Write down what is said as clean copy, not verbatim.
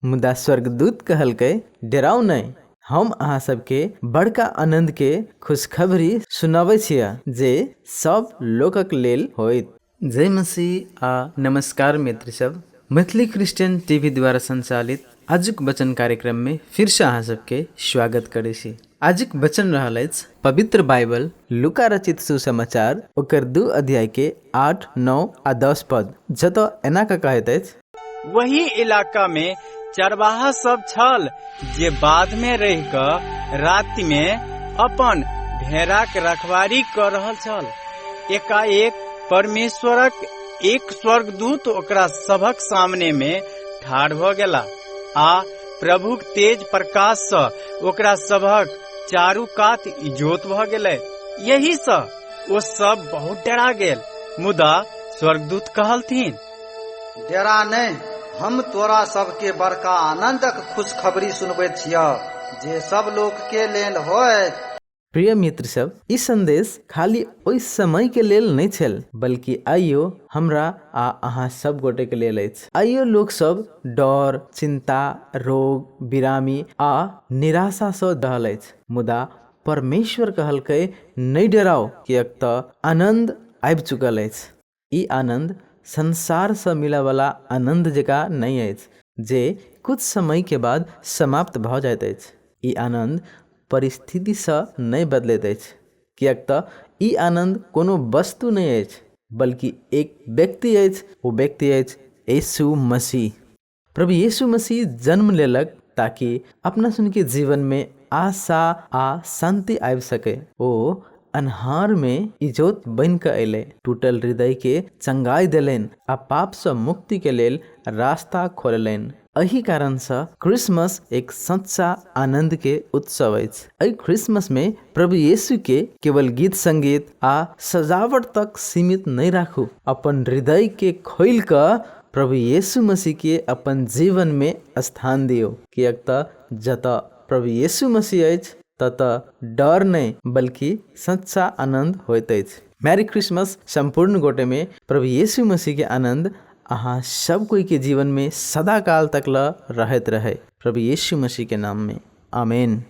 मुदा स्वर्गदूत कहलकै, डराउ नहीं, हम अहाँ सबके बड़का आनंद के खुशखबरी सुनाबै छियै जे सब लोकक लेल होइत। जय मसीह आ नमस्कार मित्र सब। मैथिली क्रिश्चियन टीवी द्वारा संचालित आजुक वचन कार्यक्रम में फिर से अहाँ सबके स्वागत करै छी। आजुक वचन रहल अछि पवित्र बाइबल लूका रचित सुसमाचार ओकर 2 अध्याय के 8, 9 आ 10 पद, जतऽ एना का कहैत अछि, वही इलाका में चरवाहा सब छल जे बाद में रहि कऽ राति में अपन भेड़ाक रखवारी कर रहल छल। एकाएक परमेश्वरक एक स्वर्गदूत ओकरा सभक सामने में ठाढ़ भ गेला आ प्रभुक तेज प्रकाश सँ ओकरा सभक चारू कात इजोत भ गेलै। यही सँ ओ सब बहुत डरा गेल। मुदा स्वर्गदूत कहलथिन, डरा नहीं, हम तोरा सबके बड़का आनंदक खुशखबरी सुनबैत छियै जे सब लोक के लेल होयत। प्रिय मित्र सब, ई संदेश खाली ओइ समय के लेल नहीं छल, बल्कि आइयो हमरा आ अहाँ सब गोटे के लेल अछि। आइयो लोग सब डर, चिंता, रोग, बिरामी आ निराशा सँ दहल अछि। मुदा परमेश्वर कहलकै, नहीं डराओ, कियाक तऽ आनंद आबि चुकल अछि। ई आनंद संसार से मिला वाला आनंद जका नहीं अछि जे कुछ समय के बाद समाप्त भ जाइत अछि। ई आनंद परिस्थिति से नहीं बदलैत अछि, कियाक तऽ ई आनंद कोनो वस्तु नहीं अछि, बल्कि एक व्यक्ति अछि। वो व्यक्ति अछि यीशु मसीह। प्रभु यीशु मसीह जन्म लेलक ताकि अपना सुन के जीवन में आशा आ शांति आबि सके। ओ अन्हार में इजोत बन के अयले, टूटल हृदय के चंगाई देलनि आ पाप से मुक्ति के लेल रास्ता खोललनि। एही कारण से क्रिसमस एक सच्चा आनंद के उत्सव अछि। एहि क्रिसमस में प्रभु यीशु के केवल गीत संगीत आ सजावट तक सीमित नहीं राखू। अपन हृदय के खोल कऽ प्रभु यीशु मसीह के अपन जीवन में स्थान दियो, कियाक तऽ जतऽ प्रभु यीशु मसीह अछि ततऽ डर नहीं बल्कि सच्चा आनंद होइत अछि। Merry Christmas. संपूर्ण गोटे में प्रभु यीशु मसीह के आनंद अहाँ सब कोई के जीवन में सदा काल तक ल रहत रहे। प्रभु यीशु मसीह के नाम में आमीन।